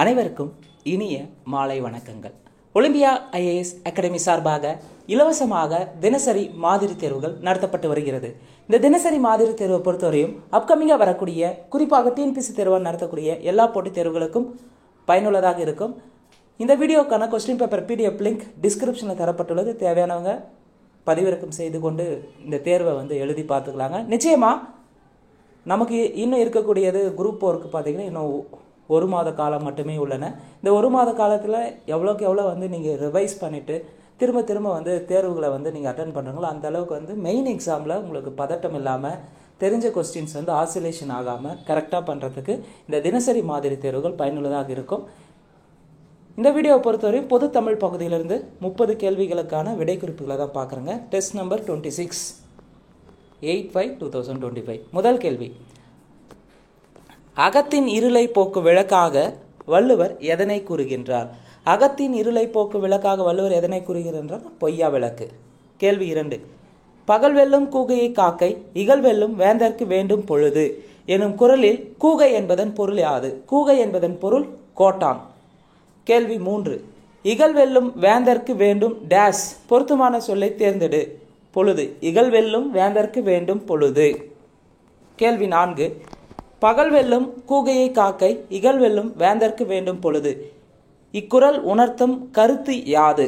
அனைவருக்கும் இனிய மாலை வணக்கங்கள். ஒலிம்பியா ஐஏஎஸ் அகாடமி சார்பாக இலவசமாக தினசரி மாதிரி தேர்வுகள் நடத்தப்பட்டு வருகிறது. இந்த தினசரி மாதிரி தேர்வை பொறுத்தவரையும் அப்கமிங்காக வரக்கூடிய குறிப்பாக டிஎன்பிசி தேர்வாக நடத்தக்கூடிய எல்லா போட்டித் தேர்வுகளுக்கும் பயனுள்ளதாக இருக்கும். இந்த வீடியோக்கான கொஸ்டின் பேப்பர் பிடிஎஃப் லிங்க் டிஸ்கிரிப்ஷனில் தரப்பட்டுள்ளது. தேவையானவங்க பதிவிறக்கம் செய்து கொண்டு இந்த தேர்வை எழுதி பார்த்துக்கலாங்க. நிச்சயமாக நமக்கு இன்னும் இருக்கக்கூடியது குரூப் 4க்கு பார்த்தீங்கன்னா இன்னும் ஒரு மாத காலம் மட்டுமே உள்ளன. இந்த ஒரு மாத காலத்தில் எவ்வளோக்கு எவ்வளோ நீங்கள் ரிவைஸ் பண்ணிவிட்டு திரும்ப தேர்வுகளை நீங்கள் அட்டன் பண்ணுறீங்களோ அந்த அளவுக்கு மெயின் எக்ஸாமில் உங்களுக்கு பதட்டம் இல்லாமல் தெரிஞ்ச கொஸ்டின்ஸ் ஆசிலேஷன் ஆகாமல் கரெக்டாக பண்ணுறதுக்கு இந்த தினசரி மாதிரி தேர்வுகள் பயனுள்ளதாக இருக்கும். இந்த வீடியோவை பொறுத்தவரையும் பொது தமிழ் பகுதியிலிருந்து 30 கேள்விகளுக்கான விடை குறிப்புகளை தான் பார்க்குறேங்க. Test number 26 8/5/2025. முதல் கேள்வி, அகத்தின் இருளை போக்கு விளக்காக வள்ளுவர் எதனை கூறுகின்றார்? அகத்தின் இருளை போக்கு விளக்காக வள்ளுவர் எதனை கூறுகின்றார்? பொய்யா விளக்கு. கேள்வி 2, பகல் வெல்லும் கூகையை காக்கை இகழ் வெல்லும் வேந்தற்கு வேண்டும் பொழுது எனும் குறளில் கூகை என்பதன் பொருள் யாது? கூகை என்பதன் பொருள் கோட்டான். கேள்வி 3, இகழ் வெல்லும் வேந்தற்கு வேண்டும் டேஸ் பொருத்தமான சொல்லை தேர்ந்தெடு. பொழுது. இகழ் வெல்லும் வேந்தற்கு வேண்டும் பொழுது. கேள்வி 4, பகல் வெல்லும் கூகையை காக்கை இகழ் வெல்லும் வேந்தற்கு வேண்டும் பொழுது. இக்குறள் உணர்த்தும் கருத்து யாது?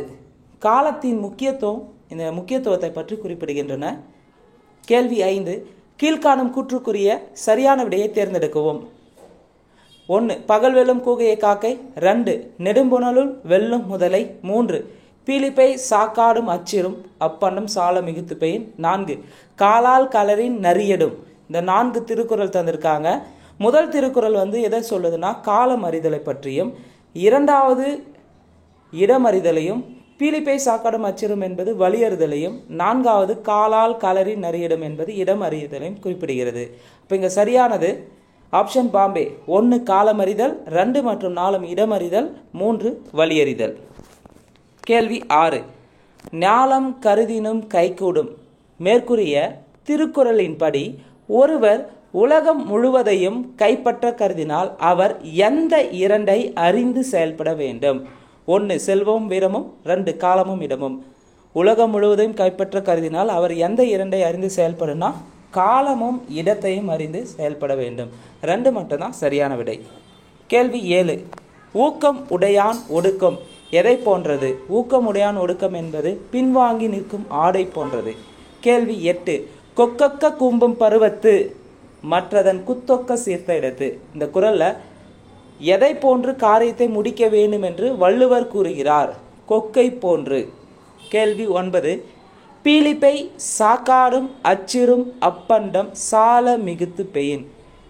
காலத்தின் முக்கியத்துவத்தை பற்றி குறிப்பிடுகின்றன. கேள்வி 5, கீழ்காணும் கூற்றுக்குரிய சரியான விடையை தேர்ந்தெடுக்கவும். 1, பகல் வெல்லும் கூகையை காக்கை. 2, நெடும்புணலுள் வெல்லும் முதலை. 3, பீலிப்பை சாக்காடும் அச்சிரும் அப்பண்டம் சால மிகுத்து பெயின். 4, காலால் கலரின் நரியடும். இந்த 4 திருக்குறள் தந்திருக்காங்க. முதல் திருக்குறள் எதை சொல்லுதுன்னா காலம் அறிதலை பற்றியும், இரண்டாவது இடமறிதலையும், பீலிப்பை சாக்காடும் அச்சிரும் என்பது வலியறுதலையும், 4வது காலால் கலரின் நரியடும் என்பது இடம் அறிதலையும் குறிப்பிடுகிறது. இப்போ இங்கே சரியானது ஆப்ஷன் பாம்பே. 1 காலமறிதல், 2 மற்றும் 4 இடமறிதல், 3 வலியறிதல். கேள்வி 6, ஞாலம் கருதினும் கைகூடும் மேற்கூறிய திருக்குறளின்படி ஒருவர் உலகம் முழுவதையும் கைப்பற்ற கருதினால் அவர் எந்த 2ஐ அறிந்து செயல்பட வேண்டும்? 1 செல்வமும் வீரமும், 2 காலமும் இடமும். உலகம் முழுவதையும் கைப்பற்ற கருதினால் அவர் எந்த 2ஐ அறிந்து செயல்படுனா காலமும் இடத்தையும் அறிந்து செயல்பட வேண்டும். 2 மட்டும்தான் சரியான விடை. கேள்வி 7, ஊக்கம் உடையான் ஒடுக்கம் எதை போன்றது? ஊக்கம் உடையான் ஒடுக்கம் என்பது பின்வாங்கி நிற்கும் ஆடை போன்றது. கேள்வி 8, கொக்கக்க கூம்பும் பருவத்து மற்றதன் குத்தொக்க சீர்த்த இடத்து. இந்த குறள்ல எதை போன்று காரியத்தை முடிக்க வேண்டும் என்று வள்ளுவர் கூறுகிறார்? கொக்கை போன்று. கேள்வி 9, பீலிப்பை சாக்காடும் அச்சிரும் அப்பண்டம் சால மிகுத்து பெயின்.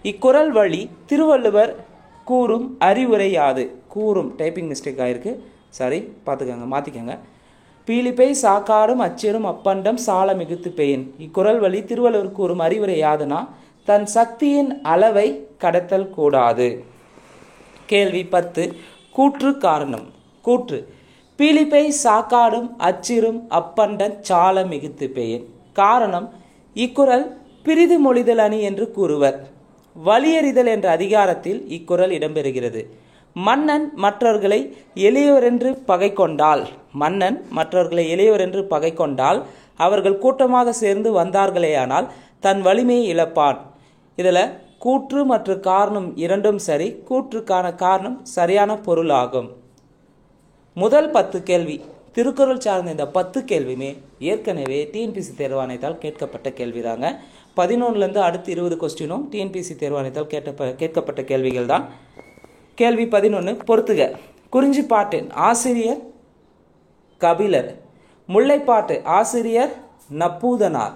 இக்குறள் வழி திருவள்ளுவர் கூறும் அறிவுரை யாது? கூறும் டைப்பிங் மிஸ்டேக் ஆயிருக்கு, சாரி, பார்த்துக்கோங்க, மாற்றிக்கோங்க. பீலிப்பை சாக்காடும் அச்சிரும் அப்பண்டம் சால மிகுத்து பெயின். இக்குறள் வழி திருவள்ளுவர் கூறும் அறிவுரை யாதுனா தன் சக்தியின் அளவை கடத்தல் கூடாது. கேள்வி 10, கூற்று காரணம். கூற்று, பீலிப்பை சாக்காடும் அச்சிரும் அப்பண்டம் சால மிகுத்து பெயின். காரணம், இக்குறள் பிரிது மொழிதல் அணி என்று கூறுவர். வலியறிதல் என்ற அதிகாரத்தில் இக்குறள் இடம்பெறுகிறது. மன்னன் மற்றவர்களை எளியவரென்று பகை கொண்டால் அவர்கள் கூட்டமாக சேர்ந்து வந்தார்களேயானால் தன் வலிமையை இழப்பான். இதில் கூற்று மற்றும் காரணம் இரண்டும் சரி. கூற்றுக்கான காரணம் சரியான பொருள் ஆகும். முதல் 10 கேள்வி திருக்குறள் சார்ந்த இந்த 10 கேள்வியுமே ஏற்கனவே டிஎன்பிசி தேர்வாணையத்தால் கேட்கப்பட்ட கேள்விதாங்க. 11லேருந்து அடுத்து 20 கொஸ்டினும் டிஎன்பிசி தேர்வாணையத்தால் கேட்கப்பட்ட கேள்விகள் தான். கேள்வி 11, பொறுத்துக. குறிஞ்சிப்பாட்டின் ஆசிரியர் கபிலர். முல்லைப்பாட்டு ஆசிரியர் நப்பூதனார்.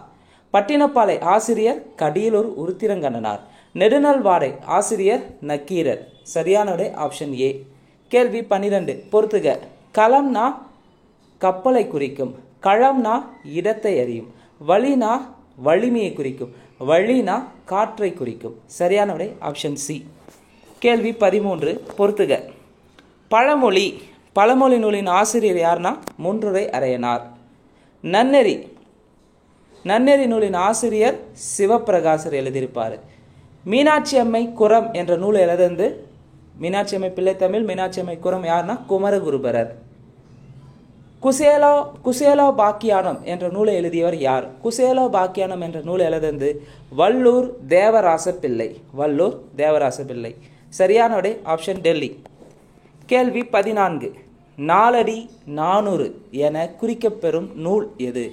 பட்டினப்பாலை ஆசிரியர் கடியலூர் உருத்திரங்கண்ணனார். நெடுநல்வாடை ஆசிரியர் நக்கீரர். சரியான விடை ஆப்ஷன் ஏ. கேள்வி 12, பொறுத்துக. களம்னா கப்பலை குறிக்கும், களம்னா இடத்தை அறியும், வழினா வலிமையை குறிக்கும், வழினா காற்றை குறிக்கும். சரியான விடை ஆப்ஷன் சி. கேள்வி 13, பொறுத்துக. பழமொழி நூலின் ஆசிரியர் யாருன்னா முன்றுரை அரையனார். நன்னெறி நூலின் ஆசிரியர் சிவப்பிரகாசர் எழுதியிருப்பார். மீனாட்சி அம்மை குரம் என்ற நூலை எழுதிந்து மீனாட்சி அம்மை பிள்ளைத்தமிழ், மீனாட்சி அம்மை குரம் யாருன்னா குமரகுருபரர். குசேலோ பாக்கியானம் என்ற நூலை எழுதியவர் யார்? குசேலோ பாக்கியானம் என்ற நூலை எழுதியது வல்லூர் தேவராச பிள்ளை. வல்லூர் தேவராச பிள்ளை. சரியான விடை ஆப்ஷன் டெல்லி. கேள்வி 14. நாலடி 400 என குறிக்கப்பெறும் நூல் எது?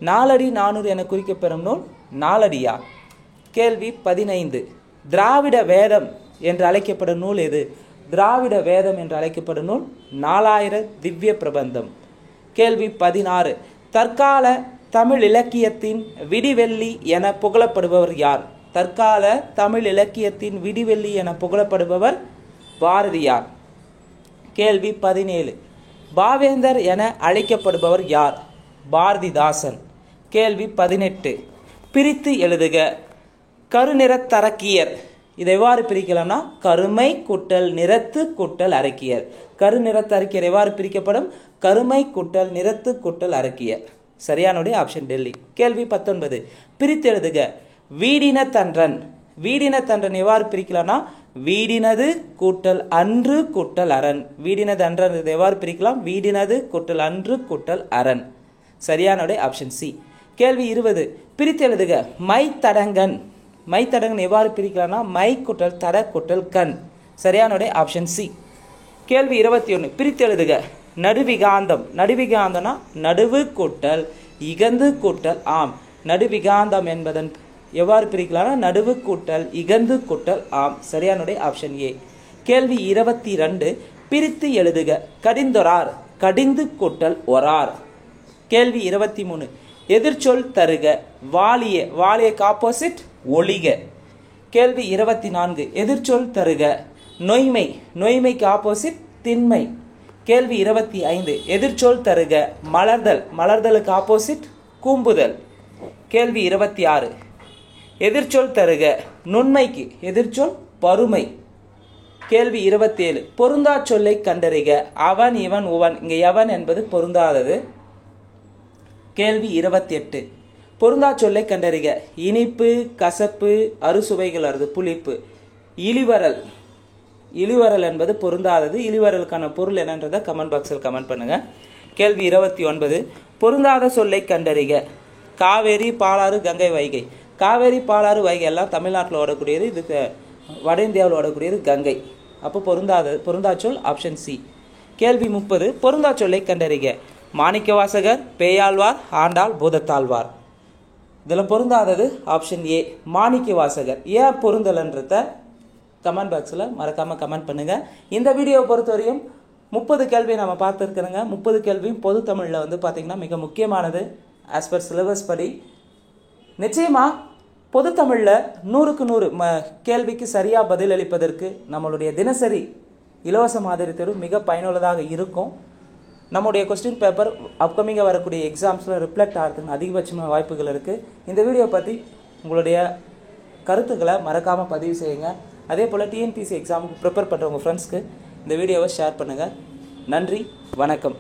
நாலடி 400 என குறிக்கப்பெறும் நூல் நாலடியா? கேள்வி 15. திராவிட வேதம் என்று அழைக்கப்படும் நூல் எது? திராவிட வேதம் என்று அழைக்கப்படும் நூல் 4000 திவ்ய பிரபந்தம். கேள்வி 16. தற்கால தமிழ் இலக்கியத்தின் விடிவெள்ளி என புகழப்படுபவர் யார்? தற்கால தமிழ் இலக்கியத்தின் விடிவெள்ளி என புகழப்படுபவர் பாரதியார். கேள்வி 17. பாவேந்தர் என அழைக்கப்படுபவர் யார்? பாரதிதாசன். கேள்வி 18. பிரித்து எழுதுக. கருநிறத்தரக்கியர் இதை எவ்வாறு பிரிக்கலாம்னா கருமை கூட்டல் நிறத்து கூட்டல் அரக்கியர். கருநிறத்தரக்கியர் எவ்வாறு பிரிக்கப்படும்? கருமை கூட்டல் நிறத்து கூட்டல் அரக்கியர். சரியானுடைய ஆப்ஷன் டெல்லி. கேள்வி 19. பிரித்து எழுதுக. வீடினத்தன்றன். வீடினத்தன்றன் எவ்வாறு பிரிக்கலாம்னா வீடினது கூட்டல் அன்று கூட்டல் அரண். வீடினது அன்றன் எவ்வாறு பிரிக்கலாம்? வீடினது கூட்டல் அன்று கூட்டல் அரண். சரியானுடைய ஆப்ஷன் சி. கேள்வி 20. பிரித்து எழுதுக. மைத்தடங்கன். மைத்தடங்கன் எவ்வாறு பிரிக்கலாம்னா மை கூட்டல் தட கூட்டல் கண். சரியானுடைய ஆப்ஷன் சி. கேள்வி 21. பிரித்து எழுதுக. நடுவிகாந்தம். நடுவிகாந்தம்னா நடுவு கூட்டல் இகந்து கூட்டல் ஆம். நடுவிகாந்தம் என்பதன் எவ்வாறு பிரிக்கலாம்னா நடுவு கூட்டல் இகந்து கூட்டல் ஆம். சரியானுடைய ஆப்ஷன் ஏ. கேள்வி 22. பிரித்து எழுதுக. கடிந்தொரார். கடிந்து கூட்டல் ஒரார். கேள்வி 23. எதிர்ச்சொல் தருக. வாலிய. வாலியக்கு ஆப்போசிட் ஒளிக. கேள்வி 24. எதிர்ச்சொல் தருக. நொய்மை. நொய்மைக்கு ஆப்போசிட் திண்மை. கேள்வி 25. எதிர்ச்சொல் தருக. மலர்தல். மலர்தலுக்கு ஆப்போசிட் கூம்புதல். கேள்வி 26. எதிர்ச்சொல் தருக. நுண்மைக்கு எதிர்ச்சொல் பருமை. கேள்வி 27. பொருந்தா சொல்லை கண்டறிக. அவன் இவன் உவன். இங்கே எவன் என்பது பொருந்தாதது. கேள்வி 28. பொருந்தா சொல்லை கண்டறிக. இனிப்பு, கசப்பு, அறுசுவைகள் அறுது புளிப்பு. இளிவரல். இளிவரல் என்பது பொருந்தாதது. இளிவரலுக்கான பொருள் என்னன்றதை கமெண்ட் பாக்ஸில் கமெண்ட் பண்ணுங்க. கேள்வி 29. பொருந்தாத சொல்லை கண்டறிக. காவேரி, பாலாறு, கங்கை, வைகை. காவேரி, பாலாறு, வைகை எல்லாம் தமிழ்நாட்டில் ஓடக்கூடியது. இதுக்கு வட இந்தியாவில் ஓடக்கூடியது கங்கை. அப்போ பொருந்தா சொல் ஆப்ஷன் சி. கேள்வி 30. பொருந்தா சொல்லை கண்டறிக. மாணிக்கவாசகர், பேயாழ்வார், ஆண்டாள், பூதத்தாழ்வார். இதில் பொருந்தாதது ஆப்ஷன் ஏ மாணிக்கவாசகர். ஏன் பொருந்தலன்றத கமெண்ட் பாக்ஸில் மறக்காமல் கமெண்ட் பண்ணுங்கள். இந்த வீடியோவை பொறுத்தவரையும் 30 கேள்வி நம்ம பார்த்துருக்குறோங்க. 30 கேள்வியும் பொது தமிழில் வந்து பார்த்திங்கன்னா மிக முக்கியமானது. ஆஸ் பர் சிலபஸ் படி நிச்சயமாக பொது தமிழில் 100க்கு 100 கேள்விக்கு சரியாக பதிலளிப்பதற்கு நம்மளுடைய தினசரி இலவச மாதிரி தேர்வு மிக பயனுள்ளதாக இருக்கும். நம்முடைய கொஸ்டின் பேப்பர் அப்கமிங்காக வரக்கூடிய எக்ஸாம்ஸில் ரிஃப்ளெக்ட் ஆகிறதுக்கு அதிகபட்சமான வாய்ப்புகள் இருக்குது. இந்த வீடியோ பற்றி உங்களுடைய கருத்துக்களை மறக்காமல் பதிவு செய்யுங்க. அதே போல் டிஎன்பிசி எக்ஸாமுக்கு ப்ரிப்பேர் பண்ணுற உங்கள் ஃப்ரெண்ட்ஸ்க்கு இந்த வீடியோவை ஷேர் பண்ணுங்கள். நன்றி, வணக்கம்.